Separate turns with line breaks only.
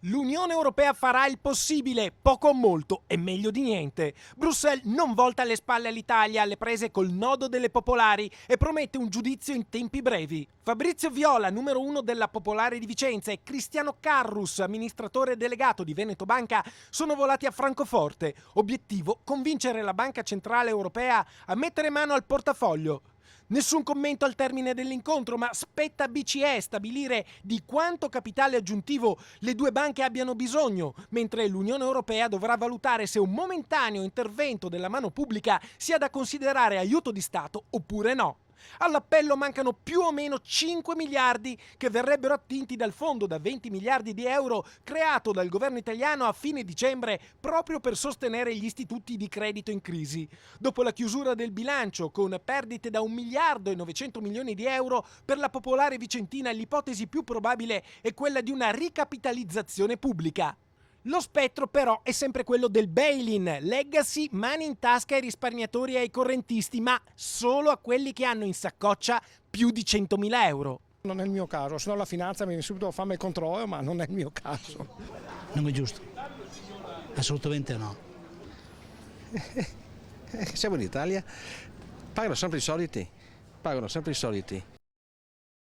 L'Unione Europea farà il possibile, poco o molto è meglio di niente. Bruxelles non volta le spalle all'Italia alle prese col nodo delle popolari e promette un giudizio in tempi brevi. Fabrizio Viola, numero 1 della Popolare di Vicenza, e Cristiano Carrus, amministratore delegato di Veneto Banca, sono volati a Francoforte. Obiettivo: convincere la Banca Centrale Europea a mettere mano al portafoglio. Nessun commento al termine dell'incontro, ma spetta a BCE stabilire di quanto capitale aggiuntivo le due banche abbiano bisogno, mentre l'Unione Europea dovrà valutare se un momentaneo intervento della mano pubblica sia da considerare aiuto di Stato oppure no. All'appello mancano più o meno 5 miliardi che verrebbero attinti dal fondo da 20 miliardi di euro creato dal governo italiano a fine dicembre proprio per sostenere gli istituti di credito in crisi. Dopo la chiusura del bilancio con perdite da 1 miliardo e 900 milioni di euro, per la Popolare Vicentina l'ipotesi più probabile è quella di una ricapitalizzazione pubblica. Lo spettro però è sempre quello del bail-in, legacy, mani in tasca ai risparmiatori e ai correntisti, ma solo a quelli che hanno in saccoccia più di 100.000 euro.
Non è il mio caso, se no la finanza mi viene subito a farmi il controllo, ma non è il mio caso.
Non è giusto, assolutamente no.
Siamo in Italia, pagano sempre i soliti,